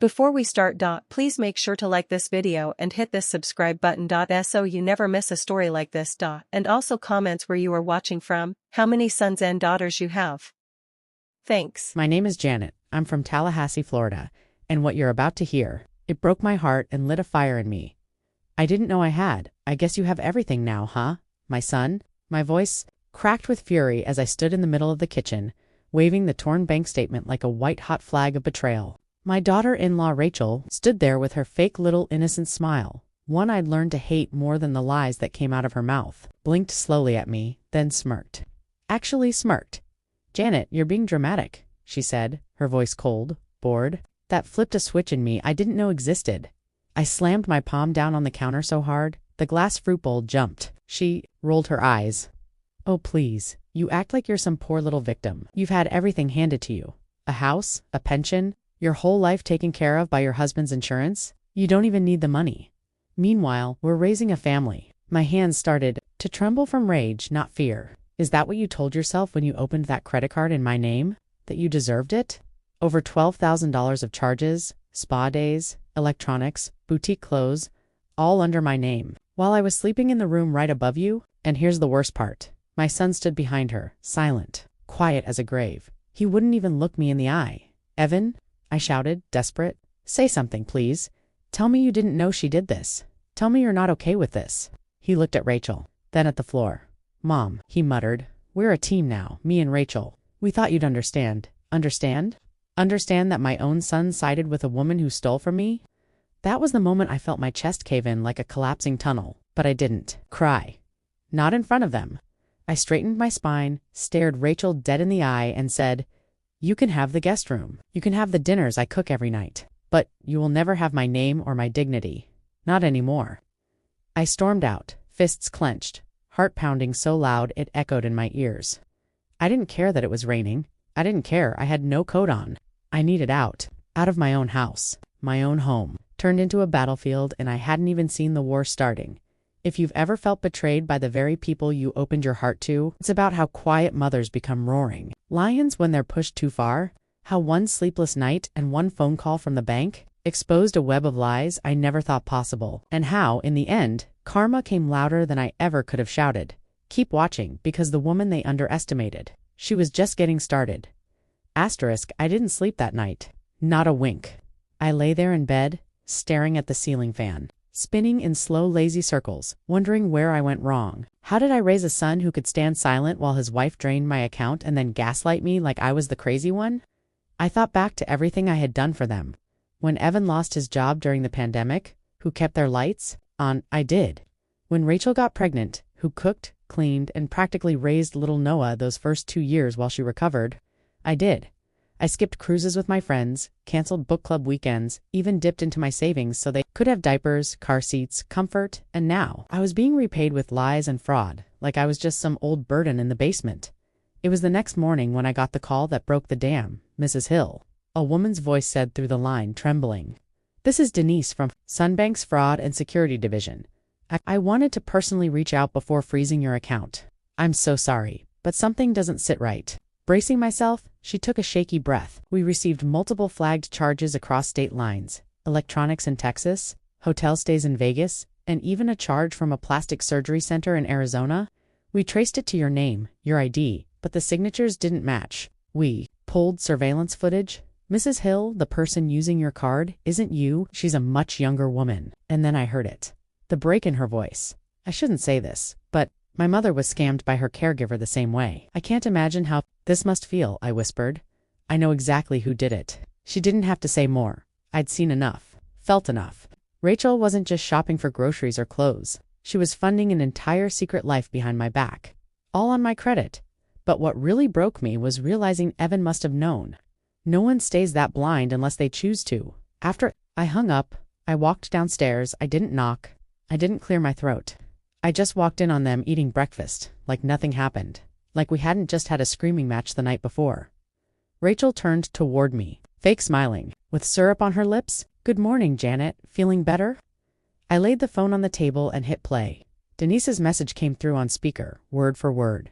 Before we start, please make sure to like this video and hit this subscribe button, so you never miss a story like this. And also comments where you are watching from, how many sons and daughters you have. Thanks. My name is Janet. I'm from Tallahassee, Florida, and what you're about to hear, it broke my heart and lit a fire in me. I didn't know I had. I guess you have everything now, huh? My son? My voice cracked with fury as I stood in the middle of the kitchen, waving the torn bank statement like a white-hot flag of betrayal. My daughter-in-law Rachel stood there with her fake little innocent smile, one I'd learned to hate more than the lies that came out of her mouth, blinked slowly at me, then smirked. Actually smirked. "Janet, you're being dramatic," she said, her voice cold, bored. That flipped a switch in me I didn't know existed. I slammed my palm down on the counter so hard, the glass fruit bowl jumped. She rolled her eyes. "Oh, please, you act like you're some poor little victim. You've had everything handed to you. A house, a pension, your whole life taken care of by your husband's insurance. You don't even need the money. Meanwhile, we're raising a family." My hands started to tremble from rage, not fear. "Is that what you told yourself when you opened that credit card in my name? That you deserved it? Over $12,000 of charges, spa days, electronics, boutique clothes, all under my name, while I was sleeping in the room right above you?" And here's the worst part. My son stood behind her, silent, quiet as a grave. He wouldn't even look me in the eye. "Evan," I shouted, desperate. "Say something, please. Tell me you didn't know she did this. Tell me you're not okay with this." He looked at Rachel, then at the floor. "Mom," he muttered, "we're a team now, me and Rachel. We thought you'd understand." Understand? Understand that my own son sided with a woman who stole from me? That was the moment I felt my chest cave in like a collapsing tunnel, but I didn't cry. Not in front of them. I straightened my spine, stared Rachel dead in the eye, and said, "You can have the guest room. You can have the dinners I cook every night. But you will never have my name or my dignity. Not anymore." I stormed out, fists clenched, heart pounding so loud it echoed in my ears. I didn't care that it was raining. I didn't care I had no coat on. I needed out of my own house, my own home, turned into a battlefield, and I hadn't even seen the war starting. If you've ever felt betrayed by the very people you opened your heart to, it's about how quiet mothers become roaring lions when they're pushed too far, how one sleepless night and one phone call from the bank exposed a web of lies I never thought possible, and how, in the end, karma came louder than I ever could have shouted. Keep watching, because the woman they underestimated, she was just getting started. Asterisk, I didn't sleep that night. Not a wink. I lay there in bed, staring at the ceiling fan, spinning in slow, lazy circles, wondering where I went wrong. How did I raise a son who could stand silent while his wife drained my account and then gaslight me like I was the crazy one? I thought back to everything I had done for them. When Evan lost his job during the pandemic, who kept their lights on? I did. When Rachel got pregnant, who cooked, cleaned, and practically raised little Noah those first 2 years while she recovered? I did. I skipped cruises with my friends, canceled book club weekends, even dipped into my savings so they could have diapers, car seats, comfort, and now I was being repaid with lies and fraud, like I was just some old burden in the basement. It was the next morning when I got the call that broke the dam. "Mrs. Hill," a woman's voice said through the line, trembling. "This is Denise from Sunbank's Fraud and Security Division. I wanted to personally reach out before freezing your account. I'm so sorry, but something doesn't sit right." Bracing myself, she took a shaky breath. "We received multiple flagged charges across state lines, electronics in Texas, hotel stays in Vegas, and even a charge from a plastic surgery center in Arizona. We traced it to your name, your ID, but the signatures didn't match. We pulled surveillance footage. Mrs. Hill, the person using your card, isn't you. She's a much younger woman." And then I heard it. The break in her voice. I shouldn't say this, but my mother was scammed by her caregiver the same way. "I can't imagine how this must feel," I whispered. "I know exactly who did it." She didn't have to say more. I'd seen enough, felt enough. Rachel wasn't just shopping for groceries or clothes. She was funding an entire secret life behind my back. All on my credit. But what really broke me was realizing Evan must have known. No one stays that blind unless they choose to. After I hung up, I walked downstairs. I didn't knock. I didn't clear my throat. I just walked in on them eating breakfast, like nothing happened, like we hadn't just had a screaming match the night before. Rachel turned toward me, fake smiling, with syrup on her lips. "Good morning, Janet. Feeling better?" I laid the phone on the table and hit play. Denise's message came through on speaker, word for word.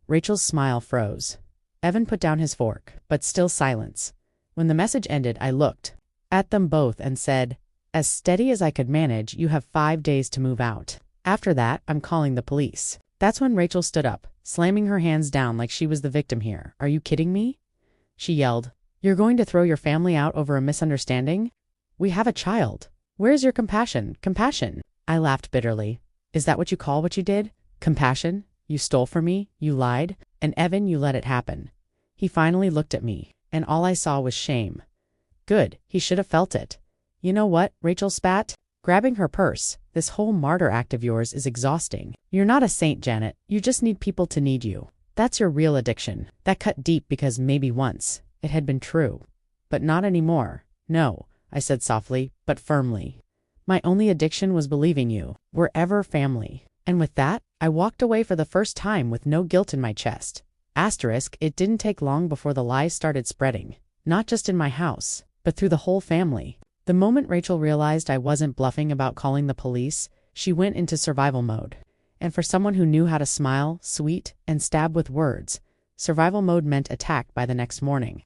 Rachel's smile froze. Evan put down his fork, but still silence. When the message ended, I looked. at them both and said, "As steady as I could manage, you have 5 days to move out. After that, I'm calling the police." That's when Rachel stood up, slamming her hands down like she was the victim here. "Are you kidding me?" she yelled. "You're going to throw your family out over a misunderstanding? We have a child. Where's your compassion? Compassion?" I laughed bitterly. "Is that what you call what you did? Compassion? You stole from me, you lied, and Evan, you let it happen." He finally looked at me, and all I saw was shame. Good, he should have felt it. "You know what?" Rachel spat, grabbing her purse. "This whole martyr act of yours is exhausting. You're not a saint, Janet. You just need people to need you. That's your real addiction." That cut deep because maybe once it had been true. But not anymore. "No," I said softly, but firmly. "My only addiction was believing you were ever family." And with that, I walked away for the first time with no guilt in my chest. Asterisk, it didn't take long before the lies started spreading. Not just in my house, but through the whole family. The moment Rachel realized I wasn't bluffing about calling the police, she went into survival mode. And for someone who knew how to smile, sweet, and stab with words, survival mode meant attack by the next morning.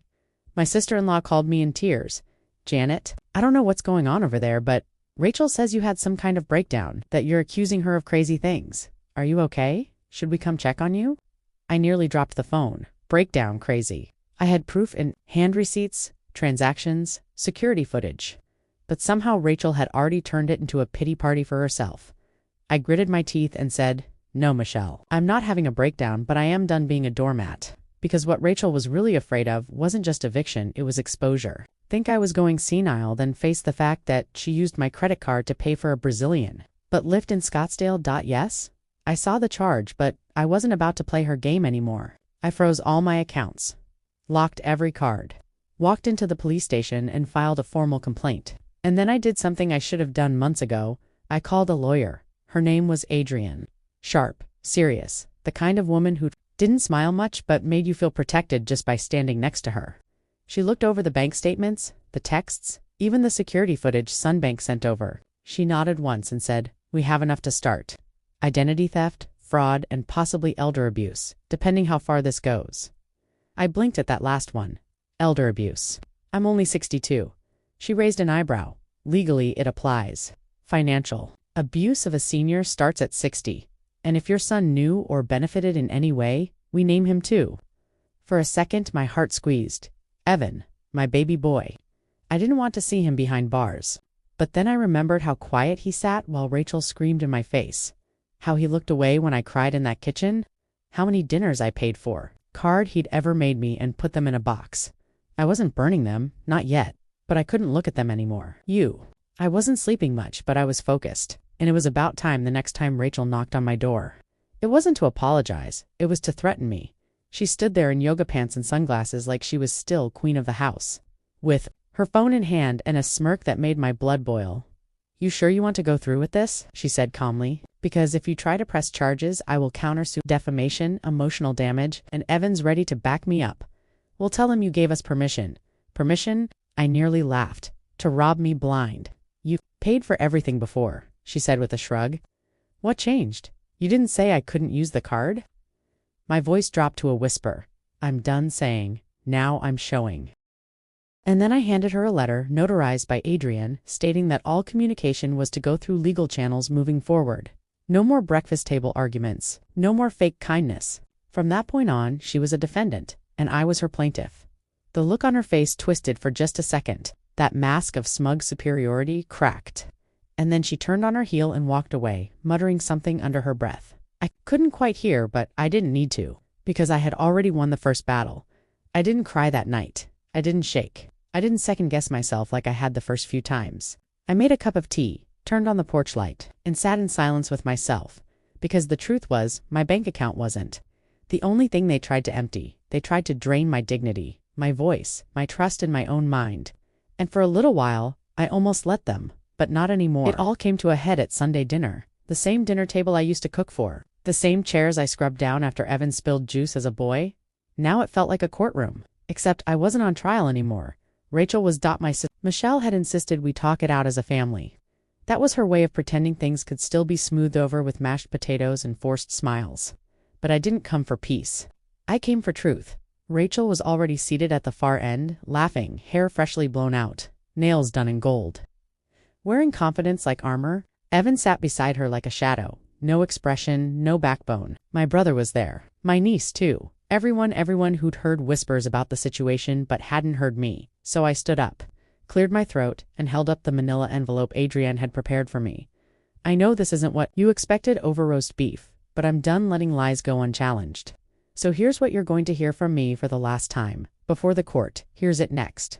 My sister-in-law called me in tears. "Janet, I don't know what's going on over there, but Rachel says you had some kind of breakdown, that you're accusing her of crazy things. Are you okay? Should we come check on you?" I nearly dropped the phone. Breakdown crazy. I had proof in hand receipts, transactions, security footage. But somehow Rachel had already turned it into a pity party for herself. I gritted my teeth and said, "No, Michelle, I'm not having a breakdown, but I am done being a doormat." Because what Rachel was really afraid of wasn't just eviction, it was exposure. Think I was going senile, then face the fact that she used my credit card to pay for a Brazilian. But lived in Scottsdale. Yes? I saw the charge, but I wasn't about to play her game anymore. I froze all my accounts, locked every card, walked into the police station and filed a formal complaint. And then I did something I should have done months ago. I called a lawyer. Her name was Adrienne. Sharp, serious, the kind of woman who didn't smile much but made you feel protected just by standing next to her. She looked over the bank statements, the texts, even the security footage Sunbank sent over. She nodded once and said, "We have enough to start. Identity theft, fraud, and possibly elder abuse, depending how far this goes." I blinked at that last one. Elder abuse. I'm only 62. She raised an eyebrow. Legally, it applies. Financial abuse of a senior starts at 60. And if your son knew or benefited in any way, we name him too. For a second, my heart squeezed. Evan, my baby boy. I didn't want to see him behind bars. But then I remembered how quiet he sat while Rachel screamed in my face. How he looked away when I cried in that kitchen. How many dinners I paid for. Card he'd ever made me and put them in a box. I wasn't burning them, not yet. But I couldn't look at them anymore. I wasn't sleeping much, but I was focused. And it was about time the next time Rachel knocked on my door. It wasn't to apologize, it was to threaten me. She stood there in yoga pants and sunglasses like she was still queen of the house, with her phone in hand and a smirk that made my blood boil. "You sure you want to go through with this?" she said calmly. "Because if you try to press charges, I will countersue defamation, emotional damage, and Evan's ready to back me up. We'll tell him you gave us permission." "Permission?" I nearly laughed. "To rob me blind." "You paid for everything before," she said with a shrug. "What changed? You didn't say I couldn't use the card?" My voice dropped to a whisper. "I'm done saying. Now I'm showing." And then I handed her a letter notarized by Adrienne stating that all communication was to go through legal channels moving forward. No more breakfast table arguments. No more fake kindness. From that point on, she was a defendant, and I was her plaintiff. The look on her face twisted for just a second. That mask of smug superiority cracked. And then she turned on her heel and walked away, muttering something under her breath. I couldn't quite hear, but I didn't need to, because I had already won the first battle. I didn't cry that night. I didn't shake. I didn't second-guess myself like I had the first few times. I made a cup of tea, turned on the porch light, and sat in silence with myself, because the truth was, my bank account wasn't. The only thing they tried to empty. They tried to drain my dignity, my voice, my trust in my own mind. And for a little while, I almost let them. But not anymore. It all came to a head at Sunday dinner. The same dinner table I used to cook for. The same chairs I scrubbed down after Evan spilled juice as a boy. Now it felt like a courtroom. Except I wasn't on trial anymore. Rachel was my sister. Michelle had insisted we talk it out as a family. That was her way of pretending things could still be smoothed over with mashed potatoes and forced smiles. But I didn't come for peace. I came for truth. Rachel was already seated at the far end, laughing, hair freshly blown out. nails done in gold. Wearing confidence like armor, Evan sat beside her like a shadow. No expression, no backbone. My brother was there. My niece, too. Everyone who'd heard whispers about the situation but hadn't heard me. So I stood up, cleared my throat, and held up the manila envelope Adrienne had prepared for me. I know this isn't what you expected over roast beef, but I'm done letting lies go unchallenged. So here's what you're going to hear from me for the last time. Before the court, here's it next.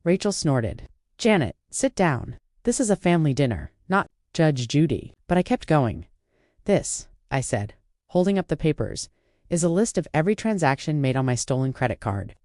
Rachel snorted. Janet, sit down. This is a family dinner, not Judge Judy. But I kept going. This, I said, holding up the papers, is a list of every transaction made on my stolen credit card.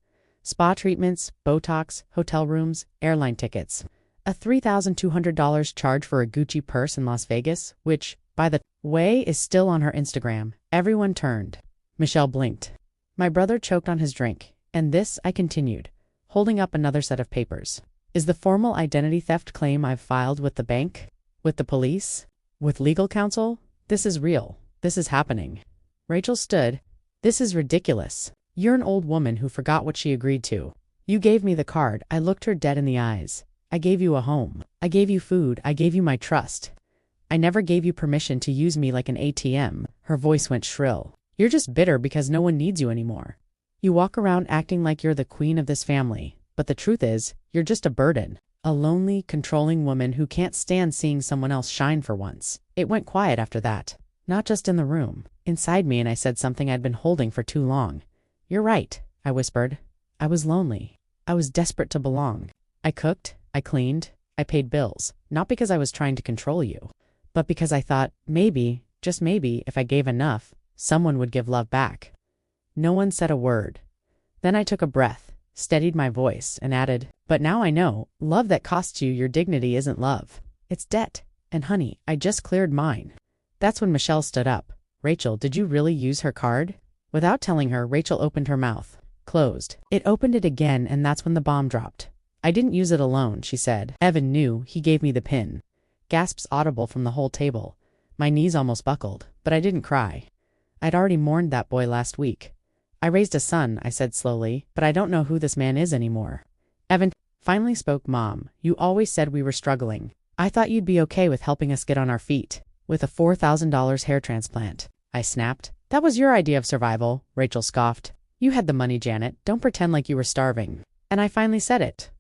Spa treatments, Botox, hotel rooms, airline tickets. A $3,200 charge for a Gucci purse in Las Vegas, which, by the way, is still on her Instagram. Everyone turned. Michelle blinked. My brother choked on his drink, and this, I continued, holding up another set of papers, is the formal identity theft claim I've filed with the bank, with the police, with legal counsel. This is real. This is happening. Rachel stood. This is ridiculous. You're an old woman who forgot what she agreed to. You gave me the card. I looked her dead in the eyes. I gave you a home. I gave you food. I gave you my trust. I never gave you permission to use me like an ATM. Her voice went shrill. You're just bitter because no one needs you anymore. You walk around acting like you're the queen of this family, but the truth is, you're just a burden. A lonely, controlling woman who can't stand seeing someone else shine for once. It went quiet after that. Not just in the room. Inside me, and I said something I'd been holding for too long. You're right, I whispered. I was lonely. I was desperate to belong. I cooked, I cleaned, I paid bills. Not because I was trying to control you, but because I thought, maybe, just maybe, if I gave enough, someone would give love back. No one said a word. Then I took a breath, steadied my voice, and added, but now I know, love that costs you your dignity isn't love. It's debt. And honey, I just cleared mine. That's when Michelle stood up. Rachel, did you really use her card? Without telling her, Rachel opened her mouth. Closed. It opened it again, and that's when the bomb dropped. I didn't use it alone, she said. Evan knew. He gave me the pin. Gasps audible from the whole table. My knees almost buckled, but I didn't cry. I'd already mourned that boy last week. I raised a son, I said slowly, but I don't know who this man is anymore. Evan finally spoke. Mom, you always said we were struggling. I thought you'd be okay with helping us get on our feet. With a $4,000 hair transplant. I snapped. That was your idea of survival, Rachel scoffed. You had the money, Janet. Don't pretend like you were starving. And I finally said it.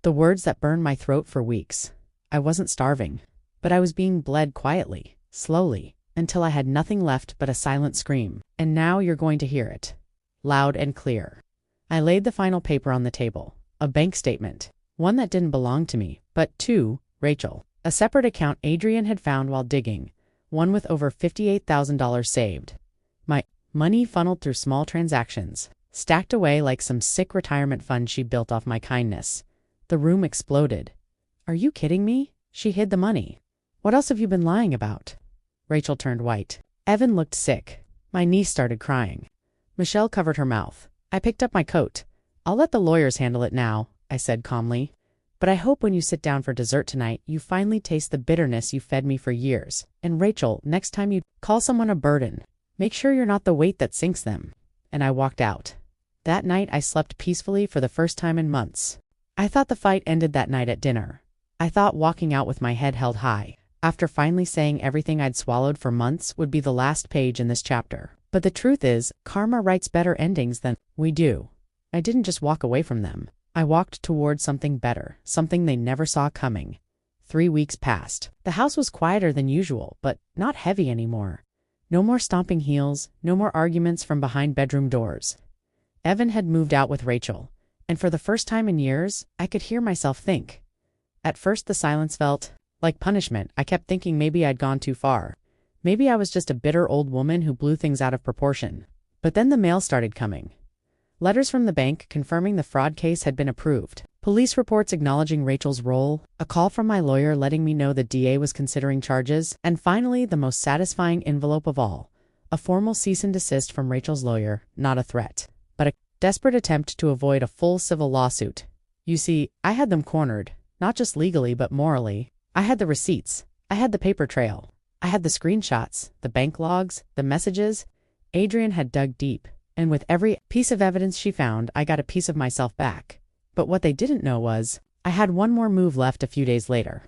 The words that burned my throat for weeks. I wasn't starving. But I was being bled quietly, slowly, until I had nothing left but a silent scream. And now you're going to hear it. Loud and clear. I laid the final paper on the table. A bank statement. One that didn't belong to me, but to Rachel. A separate account Adrienne had found while digging. One with over $58,000 saved. My money funneled through small transactions, stacked away like some sick retirement fund she built off my kindness. The room exploded. Are you kidding me? She hid the money. What else have you been lying about? Rachel turned white. Evan looked sick. My niece started crying. Michelle covered her mouth. I picked up my coat. I'll let the lawyers handle it now, I said calmly. But I hope when you sit down for dessert tonight, you finally taste the bitterness you fed me for years. And Rachel, next time you call someone a burden, make sure you're not the weight that sinks them. And I walked out. That night, I slept peacefully for the first time in months. I thought the fight ended that night at dinner. I thought walking out with my head held high, after finally saying everything I'd swallowed for months, would be the last page in this chapter. But the truth is, karma writes better endings than we do. I didn't just walk away from them. I walked toward something better, something they never saw coming. 3 weeks passed. The house was quieter than usual, but not heavy anymore. No more stomping heels, no more arguments from behind bedroom doors. Evan had moved out with Rachel, and for the first time in years, I could hear myself think. At first the silence felt like punishment. I kept thinking maybe I'd gone too far. Maybe I was just a bitter old woman who blew things out of proportion. But then the mail started coming. Letters from the bank confirming the fraud case had been approved. Police reports acknowledging Rachel's role. A call from my lawyer letting me know the DA was considering charges. And finally, the most satisfying envelope of all. A formal cease and desist from Rachel's lawyer, not a threat, but a desperate attempt to avoid a full civil lawsuit. You see, I had them cornered, not just legally but morally. I had the receipts. I had the paper trail. I had the screenshots, the bank logs, the messages. Adrienne had dug deep. And with every piece of evidence she found, I got a piece of myself back. But what they didn't know was, I had one more move left a few days later.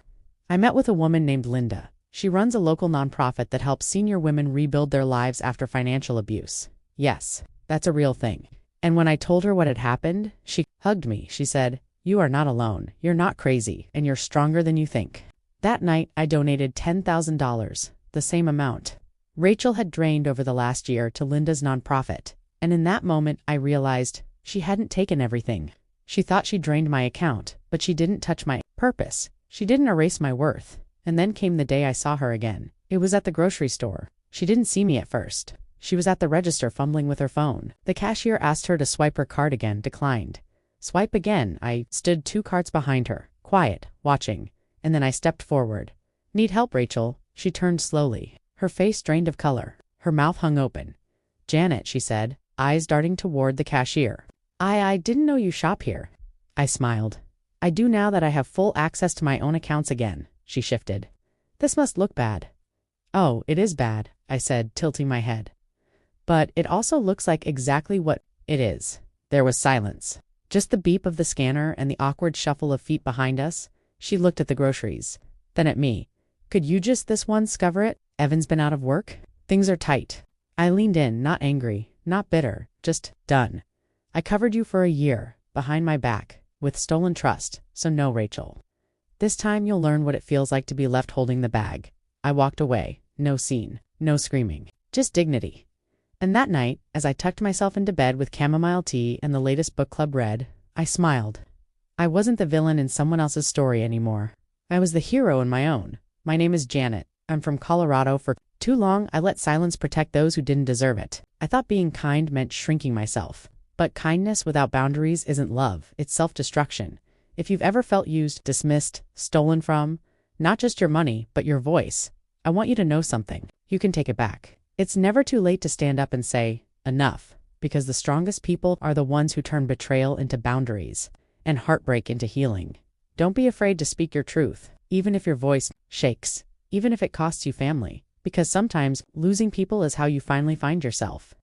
I met with a woman named Linda. She runs a local nonprofit that helps senior women rebuild their lives after financial abuse. Yes, that's a real thing. And when I told her what had happened, she hugged me. She said, "You are not alone. You're not crazy, and you're stronger than you think." That night, I donated $10,000, the same amount Rachel had drained over the last year to Linda's nonprofit. And in that moment, I realized she hadn't taken everything. She thought she drained my account, but she didn't touch my purpose. She didn't erase my worth. And then came the day I saw her again. It was at the grocery store. She didn't see me at first. She was at the register fumbling with her phone. The cashier asked her to swipe her card again, declined. Swipe again. I stood 2 carts behind her, quiet, watching. And then I stepped forward. "Need help, Rachel?" She turned slowly. Her face drained of color. Her mouth hung open. "Janet," she said, eyes darting toward the cashier. I didn't know you shop here." I smiled. "I do now that I have full access to my own accounts again." She shifted. "This must look bad." "Oh, it is bad," I said, tilting my head. "But it also looks like exactly what it is." There was silence. Just the beep of the scanner and the awkward shuffle of feet behind us. She looked at the groceries, then at me. "Could you just this once cover it? Evan's been out of work. Things are tight." I leaned in, not angry, not bitter, just done. "I covered you for a year, behind my back, with stolen trust, so no, Rachel. This time you'll learn what it feels like to be left holding the bag." I walked away. No scene, no screaming, just dignity. And that night, as I tucked myself into bed with chamomile tea and the latest book club read, I smiled. I wasn't the villain in someone else's story anymore. I was the hero in my own. My name is Janet. I'm from Colorado. For too long, I let silence protect those who didn't deserve it. I thought being kind meant shrinking myself. But kindness without boundaries isn't love, it's self-destruction. If you've ever felt used, dismissed, stolen from, not just your money, but your voice, I want you to know something. You can take it back. It's never too late to stand up and say, enough, because the strongest people are the ones who turn betrayal into boundaries and heartbreak into healing. Don't be afraid to speak your truth, even if your voice shakes, even if it costs you family, because sometimes losing people is how you finally find yourself.